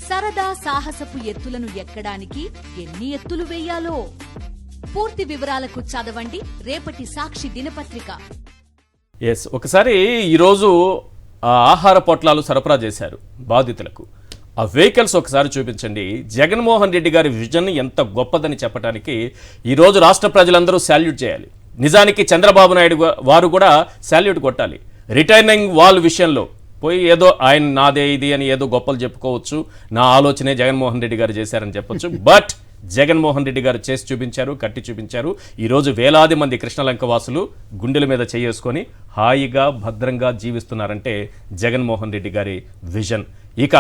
సరదా సాహసపు ఎత్తులను ఎక్కడానికి ఎన్ని ఎత్తులు వేయాలో పూర్తి వివరాలకు చదవండి రేపటి సాక్షి దినపత్రిక. ఒకసారి ఈరోజు ఆహార పొట్లాలు సరఫరా చేశారు బాధితులకు. ఆ వెహికల్స్ ఒకసారి చూపించండి. జగన్మోహన్ రెడ్డి గారి విజన్ ఎంత గొప్పదని చెప్పడానికి ఈరోజు రాష్ట్ర ప్రజలందరూ శాల్యూట్ చేయాలి. నిజానికి చంద్రబాబు నాయుడు వారు కూడా శాల్యూట్ కొట్టాలి. రిటైనింగ్ వాల్ విషయంలో పోయి ఏదో ఆయన నాదే ఇది అని ఏదో గొప్పలు చెప్పుకోవచ్చు, నా ఆలోచనే జగన్మోహన్ రెడ్డి గారు చేశారని చెప్పొచ్చు. బట్ జగన్మోహన్ రెడ్డి గారు చేసి చూపించారు, కట్టి చూపించారు. ఈరోజు వేలాది మంది కృష్ణలంక వాసులు గుండెల మీద చేసుకొని హాయిగా భద్రంగా జీవిస్తున్నారంటే జగన్మోహన్ రెడ్డి గారి విజన్. ఇక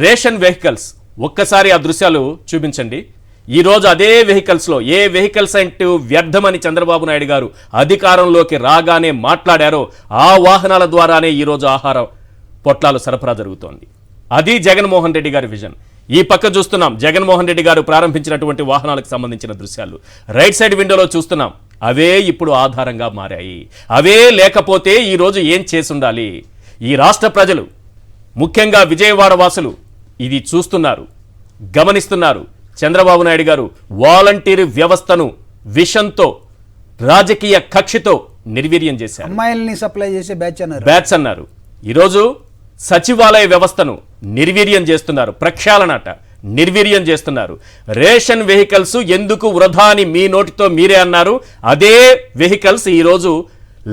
రేషన్ వెహికల్స్ ఒక్కసారి ఆ దృశ్యాలు చూపించండి. ఈరోజు అదే వెహికల్స్లో ఏ వెహికల్స్ అంటూ వ్యర్థమని చంద్రబాబు నాయుడు గారు అధికారంలోకి రాగానే మాట్లాడారో ఆ వాహనాల ద్వారానే ఈరోజు ఆహార పొట్లాలు సరఫరా జరుగుతోంది. అది జగన్మోహన్ రెడ్డి గారి విజన్. ఈ పక్క చూస్తున్నాం జగన్మోహన్ రెడ్డి గారు ప్రారంభించినటువంటి వాహనాలకు సంబంధించిన దృశ్యాలు. రైట్ సైడ్ విండోలో చూస్తున్నాం. అవే ఇప్పుడు ఆధారంగా మారాయి. అవే లేకపోతే ఈరోజు ఏం చేసుండాలి? ఈ రాష్ట్ర ప్రజలు, ముఖ్యంగా విజయవాడ వాసులు ఇది చూస్తున్నారు, గమనిస్తున్నారు. చంద్రబాబు నాయుడు గారు వాలంటీర్ వ్యవస్థను విషంతో, రాజకీయ కక్షతో నిర్వీర్యం చేశారు. అమ్మాయిల్ని సప్లై చేసే బ్యాచ్ అన్నారు. ఈరోజు సచివాలయ వ్యవస్థను నిర్వీర్యం చేస్తున్నారు. ప్రక్షాళనట నిర్వీర్యం చేస్తున్నారు. రేషన్ వెహికల్స్ ఎందుకు వృధా అని మీ నోటితో మీరే అన్నారు. అదే వెహికల్స్ ఈరోజు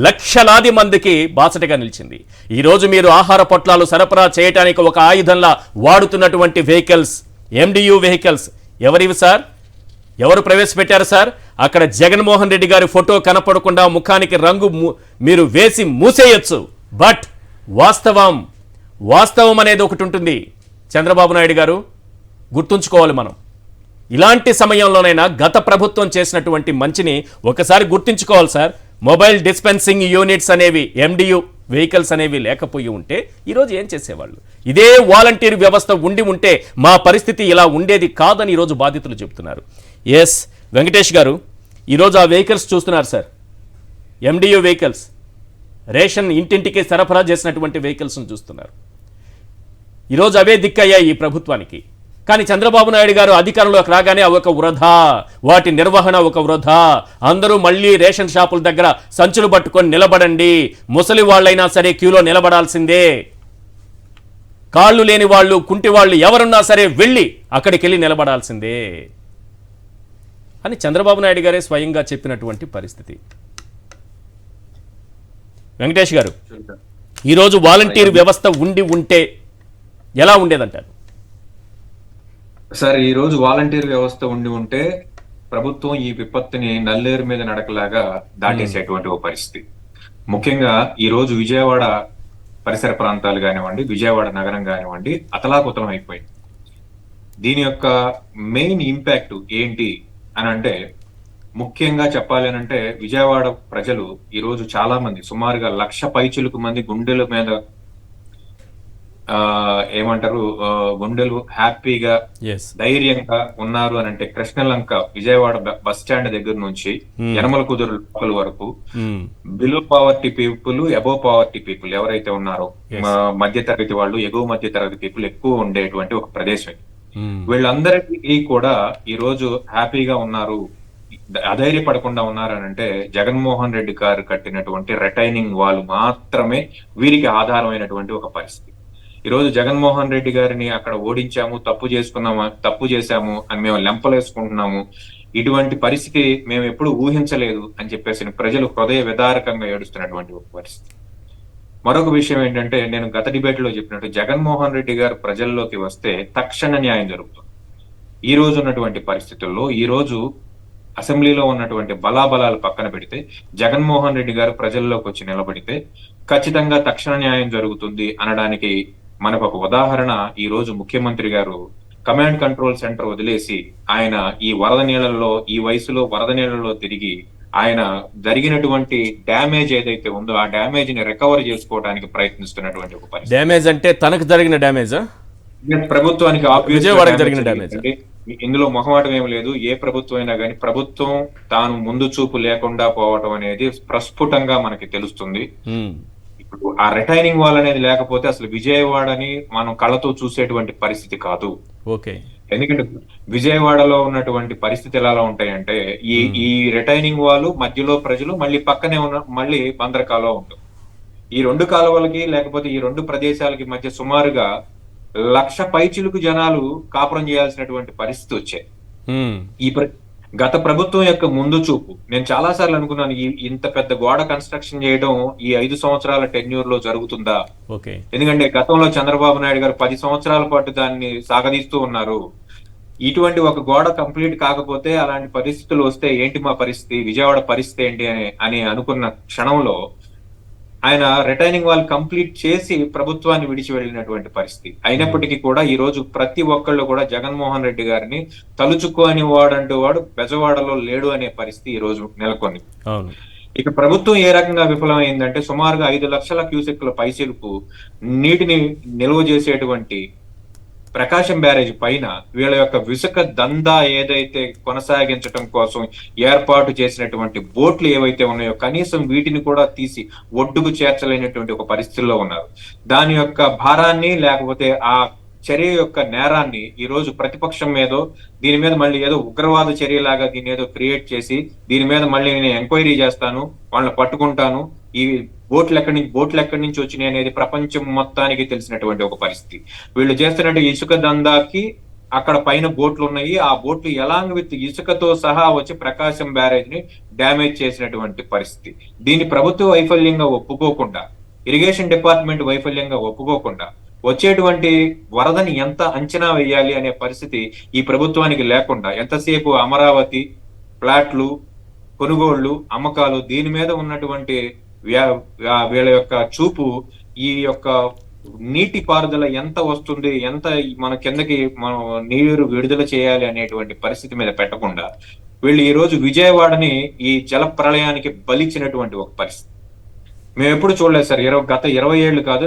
లక్షలాది మందికి బాసటగా నిలిచింది. ఈరోజు మీరు ఆహార పొట్లాలు సరఫరా చేయడానికి ఒక ఆయుధంలా వాడుతున్నటువంటి వెహికల్స్, MDU వెహికల్స్ ఎవరివి సార్? ఎవరు ప్రవేశపెట్టారు సార్? అక్కడ జగన్మోహన్ రెడ్డి గారి ఫోటో కనపడకుండా ముఖానికి రంగు మీరు వేసి మూసేయచ్చు. బట్ వాస్తవం అనేది ఒకటి ఉంటుంది. చంద్రబాబు నాయుడు గారు గుర్తుంచుకోవాలి. మనం ఇలాంటి సమయంలోనైనా గత ప్రభుత్వం చేసినటువంటి మంచిని ఒకసారి గుర్తుంచుకోవాలి సార్. మొబైల్ డిస్పెన్సింగ్ యూనిట్స్ అనేవి, MDU వెహికల్స్ అనేవి లేకపోయి ఉంటే ఈరోజు ఏం చేసేవాళ్ళు? ఇదే వాలంటీర్ వ్యవస్థ ఉండి ఉంటే మా పరిస్థితి ఇలా ఉండేది కాదని ఈరోజు బాధితులు చెప్తున్నారు. వెంకటేష్ గారు, ఈరోజు ఆ వెహికల్స్ చూస్తున్నారు సార్. MDU వెహికల్స్, రేషన్ ఇంటింటికి సరఫరా చేసినటువంటి వెహికల్స్ను చూస్తున్నారు. ఈరోజు అవే దిక్కయ్యాయి ఈ ప్రభుత్వానికి. కానీ చంద్రబాబు నాయుడు గారు అధికారంలోకి రాగానే ఒక వృధా, వాటి నిర్వహణ ఒక వృధా. అందరూ మళ్ళీ రేషన్ షాపుల దగ్గర సంచులు పట్టుకొని నిలబడండి, ముసలి వాళ్ళైనా సరే క్యూలో నిలబడాల్సిందే, కాళ్ళు లేని వాళ్ళు, కుంటి వాళ్ళు ఎవరున్నా సరే వెళ్ళి అక్కడికి వెళ్ళి నిలబడాల్సిందే అని చంద్రబాబు నాయుడు గారే స్వయంగా చెప్పినటువంటి పరిస్థితి. వెంకటేష్ గారు, ఈరోజు వాలంటీర్ వ్యవస్థ ఉంటే ఎలా ఉండేదంటారు సార్? ఈ రోజు వాలంటీర్ వ్యవస్థ ఉంటే ప్రభుత్వం ఈ విపత్తుని నల్లేరు మీద నడకలాగా దాటేసేటువంటి ఒక పరిస్థితి. ముఖ్యంగా ఈ రోజు విజయవాడ పరిసర ప్రాంతాలు కానివ్వండి, విజయవాడ నగరం కానివ్వండి, అతలాకుతలం అయిపోయింది. దీని యొక్క మెయిన్ ఇంపాక్ట్ ఏంటి అని అంటే, ముఖ్యంగా చెప్పాలి అని అంటే, విజయవాడ ప్రజలు ఈ రోజు చాలా మంది, సుమారుగా 1,00,000 పైచులకు మంది గుండెల మీద ఏమంటారు, గుండెలు హ్యాపీగా ధైర్యంగా ఉన్నారు అని అంటే, కృష్ణలంక విజయవాడ బస్ స్టాండ్ దగ్గర నుంచి యనమల కుదురు లోపల వరకు below poverty people, above poverty people ఎవరైతే ఉన్నారో, మధ్య తరగతి వాళ్ళు, ఎగువ మధ్య తరగతి పీపుల్ ఎక్కువ ఉండేటువంటి ఒక ప్రదేశం. వీళ్ళందరికీ కూడా ఈ రోజు హ్యాపీగా ఉన్నారు, అధైర్యపడకుండా ఉన్నారని అంటే జగన్మోహన్ రెడ్డి గారు కట్టినటువంటి రిటైనింగ్ వాల్ మాత్రమే వీరికి ఆధారమైనటువంటి ఒక పరిస్థితి. ఈ రోజు జగన్మోహన్ రెడ్డి గారిని అక్కడ ఓడించాము, తప్పు చేశాము అని మేము లెంపలేసుకుంటున్నాము, ఇటువంటి పరిస్థితి మేము ఎప్పుడు ఊహించలేదు అని చెప్పేసి ప్రజలు హృదయ విదారకంగా ఏడుస్తున్నటువంటి ఒక పరిస్థితి. మరొక విషయం ఏంటంటే, నేను గత డిబేట్ లో చెప్పినట్టు జగన్మోహన్ రెడ్డి గారు ప్రజల్లోకి వస్తే తక్షణ న్యాయం జరుగుతుంది. ఈ రోజు ఉన్నటువంటి పరిస్థితుల్లో, ఈ రోజు అసెంబ్లీలో ఉన్నటువంటి బలాబలాలు పక్కన పెడితే, జగన్మోహన్ రెడ్డి గారు ప్రజల్లోకి వచ్చి నిలబడితే ఖచ్చితంగా తక్షణ న్యాయం జరుగుతుంది అనడానికి మనకు ఒక ఉదాహరణ. ఈ రోజు ముఖ్యమంత్రి గారు కమాండ్ కంట్రోల్ సెంటర్ వదిలేసి ఆయన ఈ వరద నీళ్ళల్లో, ఈ వయసులో వరద నీళ్ళలో తిరిగి ఆయన జరిగినటువంటి డ్యామేజ్ ఏదైతే ఉందో ఆ డ్యామేజ్ ని రికవర్ చేసుకోవడానికి ప్రయత్నిస్తున్నటువంటి ఒక పరిస్థితి. డ్యామేజ్ అంటే తనకు జరిగిన డ్యామేజ్, ప్రభుత్వానికి జరిగిన డ్యామేజ్. ఇందులో మొహమాటం ఏమి లేదు. ఏ ప్రభుత్వం అయినా కానీ ప్రభుత్వం తాను ముందు చూపు లేకుండా పోవటం అనేది ప్రస్ఫుటంగా మనకి తెలుస్తుంది. ఆ రిటైనింగ్ వాల్ అనేది లేకపోతే అసలు విజయవాడని మనం కళ్ళతో చూసేటువంటి పరిస్థితి కాదు. ఓకే. ఎందుకంటే విజయవాడలో ఉన్నటువంటి పరిస్థితి ఎలా ఉంటాయంటే ఈ రిటైనింగ్ వాల్ మధ్యలో ప్రజలు, మళ్ళీ పక్కనే ఉన్న మళ్ళీ బందర్ కాలువ ఉంటుంది. ఈ 2 కాలువలకి లేకపోతే ఈ 2 ప్రదేశాలకి మధ్య సుమారుగా 1,00,000 పైచిలుకు జనాలు కాపురం చేయాల్సినటువంటి పరిస్థితి వచ్చాయి. గత ప్రభుత్వం యొక్క ముందు చూపు, నేను చాలా సార్లు అనుకున్నాను, ఇంత పెద్ద గోడ కన్స్ట్రక్షన్ చేయడం ఈ 5 సంవత్సరాల టెన్యూర్ లో జరుగుతుందా? ఎందుకంటే గతంలో చంద్రబాబు నాయుడు గారు 10 సంవత్సరాల పాటు దాన్ని సాగదీస్తూ ఉన్నారు. ఇటువంటి ఒక గోడ కంప్లీట్ కాకపోతే అలాంటి పరిస్థితులు వస్తే ఏంటి మా పరిస్థితి, విజయవాడ పరిస్థితి ఏంటి అని అనుకున్న క్షణంలో ఆయన రిటైనింగ్ వాల్ కంప్లీట్ చేసి ప్రభుత్వాన్ని విడిచి వెళ్ళినటువంటి పరిస్థితి. అయినప్పటికీ కూడా ఈ రోజు ప్రతి ఒక్కళ్ళు కూడా జగన్మోహన్ రెడ్డి గారిని తలుచుకోని వాడంటూ వాడు బెజవాడలో లేడు అనే పరిస్థితి ఈ రోజు నెలకొంది. ఇక ప్రభుత్వం ఏ రకంగా విఫలమైందంటే సుమారుగా 5 లక్షల క్యూసెక్ల పైసలకు నీటిని నిల్వ చేసేటువంటి ప్రకాశం బ్యారేజ్ పైన వీళ్ళ యొక్క ఇసుక దందా ఏదైతే కొనసాగించడం కోసం ఏర్పాటు చేసినటువంటి బోట్లు ఏవైతే ఉన్నాయో కనీసం వీటిని కూడా తీసి ఒడ్డుకు చేర్చలేనటువంటి ఒక పరిస్థితుల్లో ఉన్నారు. దాని యొక్క భారాన్ని లేకపోతే ఆ చర్య యొక్క నేరాన్ని ఈ రోజు ప్రతిపక్షం మీదో దీని మీద మళ్ళీ ఏదో ఉగ్రవాద చర్యలాగా దీన్ని ఏదో క్రియేట్ చేసి దీని మీద మళ్ళీ నేను ఎంక్వైరీ చేస్తాను, వాళ్ళని పట్టుకుంటాను, ఈ బోట్లు ఎక్కడి నుంచి వచ్చినాయి అనేది ప్రపంచం మొత్తానికి తెలిసినటువంటి ఒక పరిస్థితి. వీళ్ళు చేస్తున్నట్టు ఇసుక దందాకి అక్కడ పైన బోట్లు ఉన్నాయి, ఆ బోట్లు ఎలాంగ్ విత్ ఇసుకతో సహా వచ్చి ప్రకాశం బ్యారేజ్ ని డ్యామేజ్ చేసినటువంటి పరిస్థితి. దీన్ని ప్రభుత్వ వైఫల్యంగా ఒప్పుకోకుండా, ఇరిగేషన్ డిపార్ట్మెంట్ వైఫల్యంగా ఒప్పుకోకుండా వచ్చేటువంటి వరదని ఎంత అంచనా వేయాలి అనే పరిస్థితి ఈ ప్రభుత్వానికి లేకుండా ఎంతసేపు అమరావతి ప్లాట్లు కొనుగోళ్లు అమ్మకాలు దీని మీద ఉన్నటువంటి వీళ్ళ యొక్క చూపు ఈ యొక్క నీటి పారుదల ఎంత వస్తుంది, ఎంత మన కిందకి మనం నీరు విడుదల చేయాలి అనేటువంటి పరిస్థితి మీద పెట్టకుండా వీళ్ళు ఈ రోజు విజయవాడని ఈ జల ప్రళయానికి బలిచ్చినటువంటి ఒక పరిస్థితి మేము ఎప్పుడు చూడలేదు సార్. గత 20 ఏళ్ళు కాదు,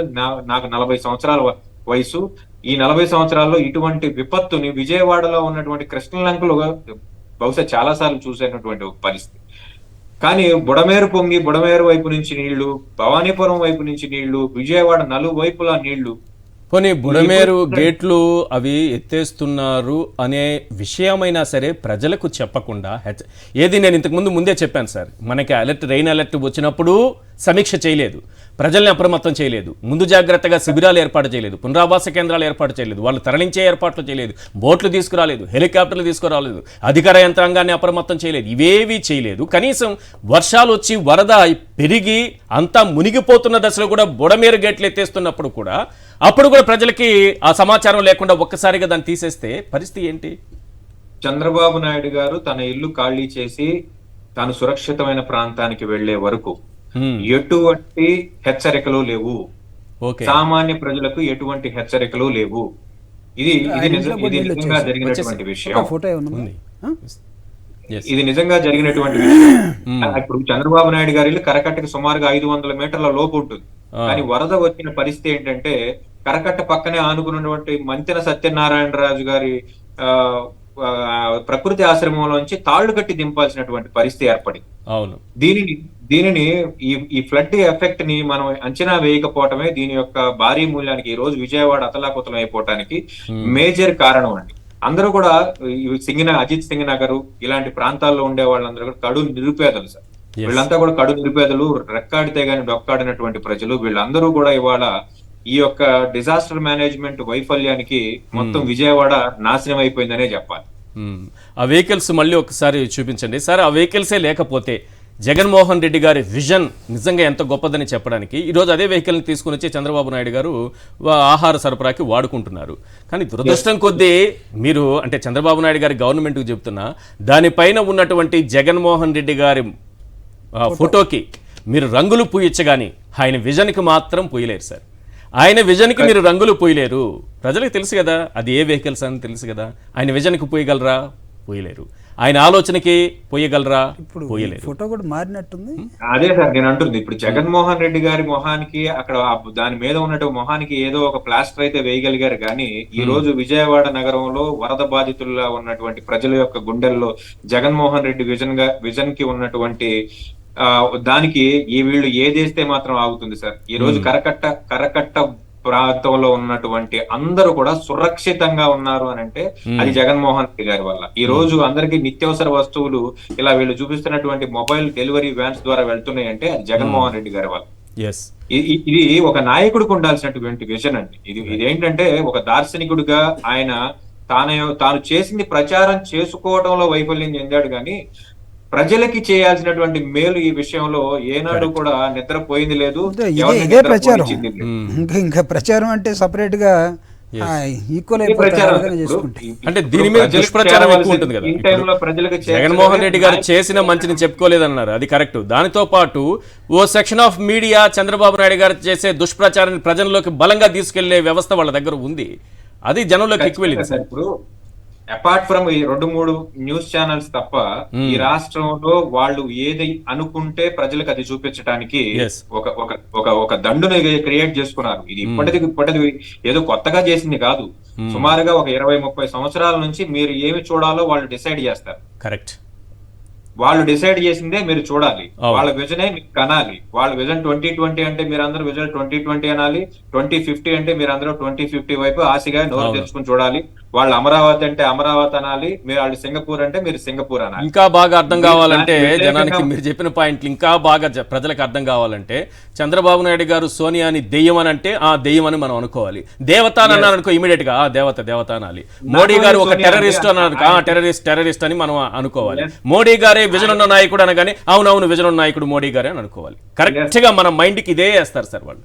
నాకు 40 సంవత్సరాల వయసు. ఈ 40 సంవత్సరాల్లో ఇటువంటి విపత్తుని విజయవాడలో ఉన్నటువంటి కృష్ణలంకలు బహుశా చాలా సార్లు చూసేటువంటి ఒక పరిస్థితి. కానీ బుడమేరు పొంగి బుడమేరు వైపు నుంచి నీళ్లు, భవానీపురం వైపు నుంచి నీళ్లు, విజయవాడ నలువైపులా నీళ్లు. పోనీ బుడమేరు గేట్లు అవి ఎత్తేస్తున్నారు అనే విషయమైనా సరే ప్రజలకు చెప్పకుండా ఏది నేను ఇంతకుముందు ముందే చెప్పాను సార్, మనకి రెయిన్ అలర్ట్ వచ్చినప్పుడు సమీక్ష చేయలేదు, ప్రజల్ని అప్రమత్తం చేయలేదు, ముందు జాగ్రత్తగా శిబిరాలు ఏర్పాటు చేయలేదు, పునరావాస కేంద్రాలు ఏర్పాటు చేయలేదు, వాళ్ళు తరలించే ఏర్పాట్లు చేయలేదు, బోట్లు తీసుకురాలేదు, హెలికాప్టర్లు తీసుకురాలేదు, అధికార యంత్రాంగాన్ని అప్రమత్తం చేయలేదు, ఇవేవీ చేయలేదు. కనీసం వర్షాలు వచ్చి వరద పెరిగి అంతా మునిగిపోతున్న దశలో కూడా బుడమేరు గేట్లు ఎత్తేస్తున్నప్పుడు కూడా అప్పుడు కూడా ప్రజలకి ఆ సమాచారం లేకుండా ఒక్కసారిగా దాన్ని తీసేస్తే పరిస్థితి ఏంటి? చంద్రబాబు నాయుడు గారు తన ఇల్లు ఖాళీ చేసి తాను సురక్షితమైన ప్రాంతానికి వెళ్లే వరకు ఎటువంటి హెచ్చరికలు లేవు, సామాన్య ప్రజలకు ఎటువంటి హెచ్చరికలు లేవు. ఇది నిజంగా జరిగినటువంటి విషయం. ఇది నిజంగా జరిగినటువంటి విషయం. ఇప్పుడు చంద్రబాబు నాయుడు గారి ఇల్లు కరకట్టకి సుమారుగా 500 మీటర్ల లోపు ఉంటుంది. కానీ వరద వచ్చిన పరిస్థితి ఏంటంటే కరకట్ట పక్కనే ఆనుకున్నటువంటి మంతెన సత్యనారాయణరాజు గారి ప్రకృతి ఆశ్రమంలోంచి తాళ్లు కట్టి దింపాల్సినటువంటి పరిస్థితి ఏర్పడింది. దీనిని ఈ ఫ్లడ్ ఎఫెక్ట్ ని మనం అంచనా వేయకపోవటమే దీని యొక్క భారీ మూల్యానికి ఈ రోజు విజయవాడ అతలాకుతలం అయిపోవటానికి మేజర్ కారణం అండి. అందరూ కూడా అజిత్ సింగ్ నగర్ ఇలాంటి ప్రాంతాల్లో ఉండే వాళ్ళందరూ కూడా కడు నిరుపేదలు సార్. వీళ్ళంతా కూడా కడు నిరుపేదలు, రెక్కాడితే గాని డొక్కాడినటువంటి ప్రజలు. వీళ్ళందరూ కూడా ఇవాళ ఈ యొక్క డిజాస్టర్ మేనేజ్మెంట్ వైఫల్యానికి మొత్తం విజయవాడ నాశనం అయిపోయిందనే చెప్పాలి. ఆ వెహికల్స్ మళ్ళీ ఒకసారి చూపించండి సార్. ఆ వెహికల్సే లేకపోతే జగన్మోహన్ రెడ్డి గారి విజన్ నిజంగా ఎంత గొప్పదని చెప్పడానికి ఈరోజు అదే వెహికల్ని తీసుకుని వచ్చి చంద్రబాబు నాయుడు గారు ఆహార సరఫరాకి వాడుకుంటున్నారు. కానీ దురదృష్టం కొద్దీ మీరు అంటే చంద్రబాబు నాయుడు గారి గవర్నమెంట్కి చెప్తున్నా దానిపైన ఉన్నటువంటి జగన్మోహన్ రెడ్డి గారి ఫోటోకి మీరు రంగులు పూయించగాని ఆయన విజన్కి మాత్రం పూయలేరు సార్. ఆయన విజన్కి మీరు రంగులు పూయలేరు. ప్రజలకు తెలుసు కదా అది ఏ వెహికల్స్ అని తెలుసు కదా. ఆయన విజన్కి పూయగలరా? పూయలేరు. ఆయన ఆలోచనకి పోయగలరా? పోయలేరు. ఫోటో కూడా మారినట్టుంది. అదే సార్ నేను అంటుంది. ఇప్పుడు జగన్మోహన్ రెడ్డి గారి మొహానికి అక్కడ దాని మీద ఉన్నట్టు మొహానికి ఏదో ఒక ప్లాస్టర్ అయితే వేయగలిగారు. కానీ ఈ రోజు విజయవాడ నగరంలో వరద బాధితుల్లో ఉన్నటువంటి ప్రజల యొక్క గుండెల్లో జగన్మోహన్ రెడ్డి విజన్ కి ఉన్నటువంటి దానికి ఈ వీళ్ళు ఏదేస్తే మాత్రం ఆగుతుంది సార్. ఈ రోజు కరకట్ట ప్రాంతంలో ఉన్నటువంటి అందరూ కూడా సురక్షితంగా ఉన్నారు అని అంటే అది జగన్మోహన్ రెడ్డి గారి వల్ల. ఈ రోజు అందరికీ నిత్యావసర వస్తువులు ఇలా వీళ్ళు చూపిస్తున్నటువంటి మొబైల్ డెలివరీ వ్యాన్స్ ద్వారా వెళ్తున్నాయి అంటే అది జగన్మోహన్ రెడ్డి గారి వల్ల. ఇది ఒక నాయకుడికి ఉండాల్సినటువంటి విజన్ అండి. ఇదేంటంటే ఒక దార్శనికుడిగా ఆయన తాను చేసింది ప్రచారం చేసుకోవడంలో వైఫల్యం చెందాడు కానీ ప్రజలకి చేయాల్సినటువంటి మేలు ఈ విషయంలో ఏనాడు కూడా నిద్రపోయింది లేదు. ఇదే ప్రచారం, ఇంకా ప్రచారం అంటే సపరేట్ గా ఈక్వల్ అంటే దీని మీద దుష్ప్రచారం ఎక్కువ ఉంటుంది కదా. జగన్మోహన్ రెడ్డి గారు చేసిన మంచిని చెప్పుకోలేదన్నారు, అది కరెక్ట్. దానితో పాటు ఓ section of media Chandrababu Naidu గారు చేసే దుష్ప్రచారాన్ని ప్రజల్లోకి బలంగా తీసుకెళ్లే వ్యవస్థ వాళ్ళ దగ్గర ఉంది, అది జనంలోకి ఎక్కువ వెళ్ళింది సార్. ఇప్పుడు అపార్ట్ ఫ్రమ్ ఈ 2-3 న్యూస్ ఛానల్స్ తప్ప ఈ రాష్ట్రంలో వాళ్ళు ఏది అనుకుంటే ప్రజలకు అది చూపించడానికి ఒక దండుని క్రియేట్ చేసుకున్నారు. ఇది ఇప్పటిది ఏదో కొత్తగా చేసింది కాదు. సుమారుగా ఒక 20-30 సంవత్సరాల నుంచి మీరు ఏమి చూడాలో వాళ్ళు డిసైడ్ చేస్తారు. కరెక్ట్. వాళ్ళు డిసైడ్ చేసిందే మీరు చూడాలి, వాళ్ళ విజనే మీకు కనాలి. వాళ్ళ విజన్ 2020 అంటే మీరు అందరూ విజన్ 2020 అనాలి, 2050 అంటే మీరు అందరూ 2050 వైపు ఆశగా నోరు తెరుచుకుని చూడాలి. వాళ్ళు అమరావతి అంటే అమరావతి అనాలి, మీరు వాళ్ళు సింగపూర్ అంటే మీరు సింగపూర్ అనాలి. ఇంకా బాగా అర్థం కావాలంటే జనానికి మీరు చెప్పిన పాయింట్లు ఇంకా బాగా ప్రజలకు అర్థం కావాలంటే చంద్రబాబు నాయుడు గారు సోనియాని దెయ్యం అని అంటే ఆ దెయ్యం అని మనం అనుకోవాలి. దేవత అని అన్నారు అనుకో, ఇమీడియట్ గా దేవత అనాలి. మోడీ గారు ఒక టెర్రరిస్ట్ అన్నారు, టెర్రరిస్ట్ అని మనం అనుకోవాలి. మోడీ గారే విజన్ ఉన్న నాయకుడు అనగానే అవునవును విజన్ ఉన్న నాయకుడు మోడీ గారే అని అనుకోవాలి. కరెక్ట్ గా మన మైండ్ కి ఇదే వేస్తారు సార్ వాళ్ళు.